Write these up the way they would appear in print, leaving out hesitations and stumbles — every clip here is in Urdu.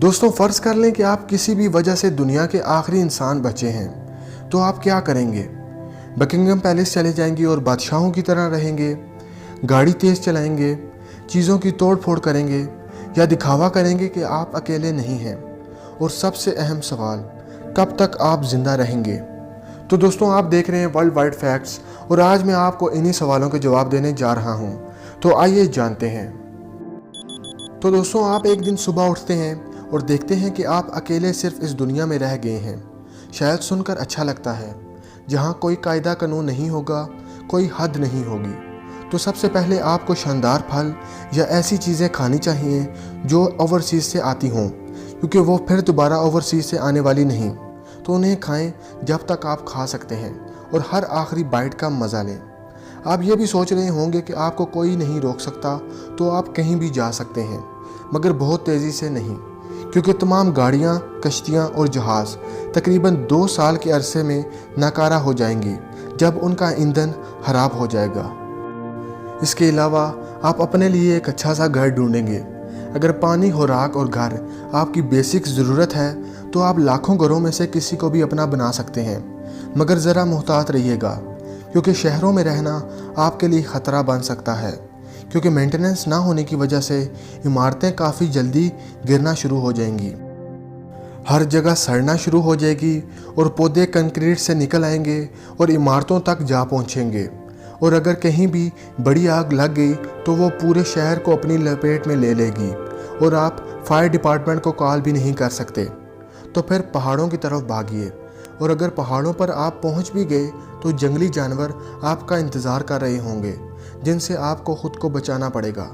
دوستوں فرض کر لیں کہ آپ کسی بھی وجہ سے دنیا کے آخری انسان بچے ہیں تو آپ کیا کریں گے؟ بکنگم پیلس چلے جائیں گے اور بادشاہوں کی طرح رہیں گے، گاڑی تیز چلائیں گے، چیزوں کی توڑ پھوڑ کریں گے، یا دکھاوا کریں گے کہ آپ اکیلے نہیں ہیں؟ اور سب سے اہم سوال، کب تک آپ زندہ رہیں گے؟ تو دوستوں آپ دیکھ رہے ہیں ورلڈ وائڈ فیکٹس، اور آج میں آپ کو انہی سوالوں کے جواب دینے جا رہا ہوں۔ تو آئیے جانتے ہیں۔ تو دوستوں آپ ایک دن صبح اٹھتے ہیں اور دیکھتے ہیں کہ آپ اکیلے صرف اس دنیا میں رہ گئے ہیں۔ شاید سن کر اچھا لگتا ہے، جہاں کوئی قاعدہ قانون نہیں ہوگا، کوئی حد نہیں ہوگی۔ تو سب سے پہلے آپ کو شاندار پھل یا ایسی چیزیں کھانی چاہیے جو اوورسیز سے آتی ہوں، کیونکہ وہ پھر دوبارہ اوورسیز سے آنے والی نہیں۔ تو انہیں کھائیں جب تک آپ کھا سکتے ہیں، اور ہر آخری بائٹ کا مزہ لیں۔ آپ یہ بھی سوچ رہے ہوں گے کہ آپ کو کوئی نہیں روک سکتا، تو آپ کہیں بھی جا سکتے ہیں، مگر بہت تیزی سے نہیں، کیونکہ تمام گاڑیاں، کشتیاں اور جہاز تقریباً 2 سال کے عرصے میں ناکارہ ہو جائیں گی جب ان کا ایندھن خراب ہو جائے گا۔ اس کے علاوہ آپ اپنے لیے ایک اچھا سا گھر ڈھونڈیں گے۔ اگر پانی، خوراک اور گھر آپ کی بیسک ضرورت ہے تو آپ لاکھوں گھروں میں سے کسی کو بھی اپنا بنا سکتے ہیں، مگر ذرا محتاط رہیے گا، کیونکہ شہروں میں رہنا آپ کے لیے خطرہ بن سکتا ہے، کیونکہ مینٹیننس نہ ہونے کی وجہ سے عمارتیں کافی جلدی گرنا شروع ہو جائیں گی، ہر جگہ سڑنا شروع ہو جائے گی، اور پودے کنکریٹ سے نکل آئیں گے اور عمارتوں تک جا پہنچیں گے، اور اگر کہیں بھی بڑی آگ لگ گئی تو وہ پورے شہر کو اپنی لپیٹ میں لے لے گی، اور آپ فائر ڈپارٹمنٹ کو کال بھی نہیں کر سکتے۔ تو پھر پہاڑوں کی طرف بھاگیے، اور اگر پہاڑوں پر آپ پہنچ بھی گئے تو جنگلی جانور آپ کا انتظار کر رہے ہوں گے، جن سے آپ کو خود کو بچانا پڑے گا۔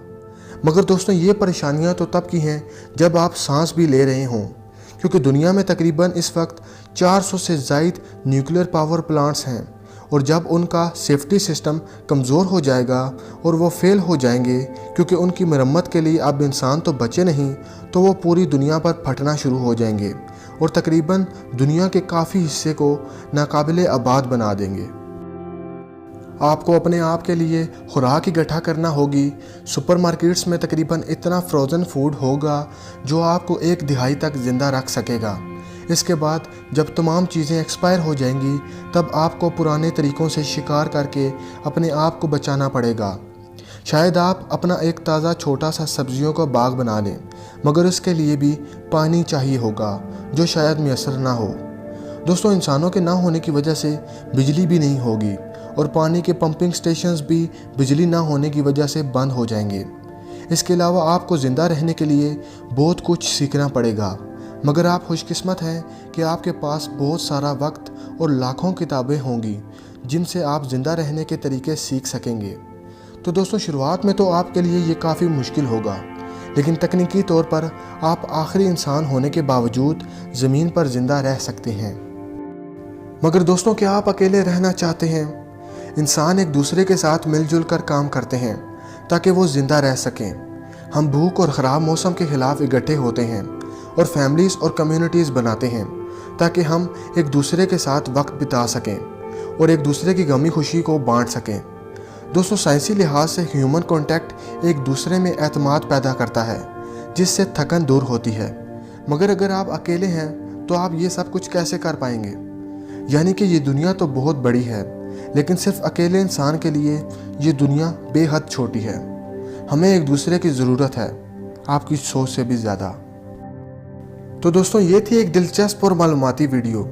مگر دوستوں یہ پریشانیاں تو تب کی ہیں جب آپ سانس بھی لے رہے ہوں، کیونکہ دنیا میں تقریباً اس وقت 400 سے زائد نیوکلیر پاور پلانٹس ہیں، اور جب ان کا سیفٹی سسٹم کمزور ہو جائے گا اور وہ فیل ہو جائیں گے، کیونکہ ان کی مرمت کے لیے اب انسان تو بچے نہیں، تو وہ پوری دنیا پر پھٹنا شروع ہو جائیں گے، اور تقریباً دنیا کے کافی حصے کو ناقابل آباد بنا دیں گے۔ آپ کو اپنے آپ کے لیے خوراک اکٹھا کرنا ہوگی۔ سپر مارکیٹس میں تقریباً اتنا فروزن فوڈ ہوگا جو آپ کو 1 دہائی تک زندہ رکھ سکے گا۔ اس کے بعد جب تمام چیزیں ایکسپائر ہو جائیں گی، تب آپ کو پرانے طریقوں سے شکار کر کے اپنے آپ کو بچانا پڑے گا۔ شاید آپ اپنا ایک تازہ چھوٹا سا سبزیوں کا باغ بنا لیں، مگر اس کے لیے بھی پانی چاہیے ہوگا، جو شاید میسر نہ ہو۔ دوستوں انسانوں کے نہ ہونے کی وجہ سے بجلی بھی نہیں ہوگی، اور پانی کے پمپنگ سٹیشنز بھی بجلی نہ ہونے کی وجہ سے بند ہو جائیں گے۔ اس کے علاوہ آپ کو زندہ رہنے کے لیے بہت کچھ سیکھنا پڑے گا، مگر آپ خوش قسمت ہیں کہ آپ کے پاس بہت سارا وقت اور لاکھوں کتابیں ہوں گی جن سے آپ زندہ رہنے کے طریقے سیکھ سکیں گے۔ تو دوستوں شروعات میں تو آپ کے لیے یہ کافی مشکل ہوگا، لیکن تکنیکی طور پر آپ آخری انسان ہونے کے باوجود زمین پر زندہ رہ سکتے ہیں۔ مگر دوستوں کیا آپ اکیلے رہنا چاہتے ہیں؟ انسان ایک دوسرے کے ساتھ مل جل کر کام کرتے ہیں تاکہ وہ زندہ رہ سکیں۔ ہم بھوک اور خراب موسم کے خلاف اکٹھے ہوتے ہیں اور فیملیز اور کمیونٹیز بناتے ہیں تاکہ ہم ایک دوسرے کے ساتھ وقت بتا سکیں اور ایک دوسرے کی غمی خوشی کو بانٹ سکیں۔ دوستوں سائنسی لحاظ سے ہیومن کانٹیکٹ ایک دوسرے میں اعتماد پیدا کرتا ہے، جس سے تھکن دور ہوتی ہے۔ مگر اگر آپ اکیلے ہیں تو آپ یہ سب کچھ کیسے کر پائیں گے؟ یعنی کہ یہ دنیا تو بہت بڑی ہے، لیکن صرف اکیلے انسان کے لیے یہ دنیا بے حد چھوٹی ہے۔ ہمیں ایک دوسرے کی ضرورت ہے، آپ کی سوچ سے بھی زیادہ۔ تو دوستوں یہ تھی ایک دلچسپ اور معلوماتی ویڈیو۔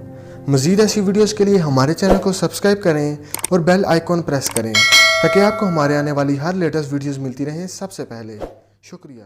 مزید ایسی ویڈیوز کے لیے ہمارے چینل کو سبسکرائب کریں اور بیل آئیکن پریس کریں تاکہ آپ کو ہمارے آنے والی ہر لیٹسٹ ویڈیوز ملتی رہیں سب سے پہلے۔ شکریہ۔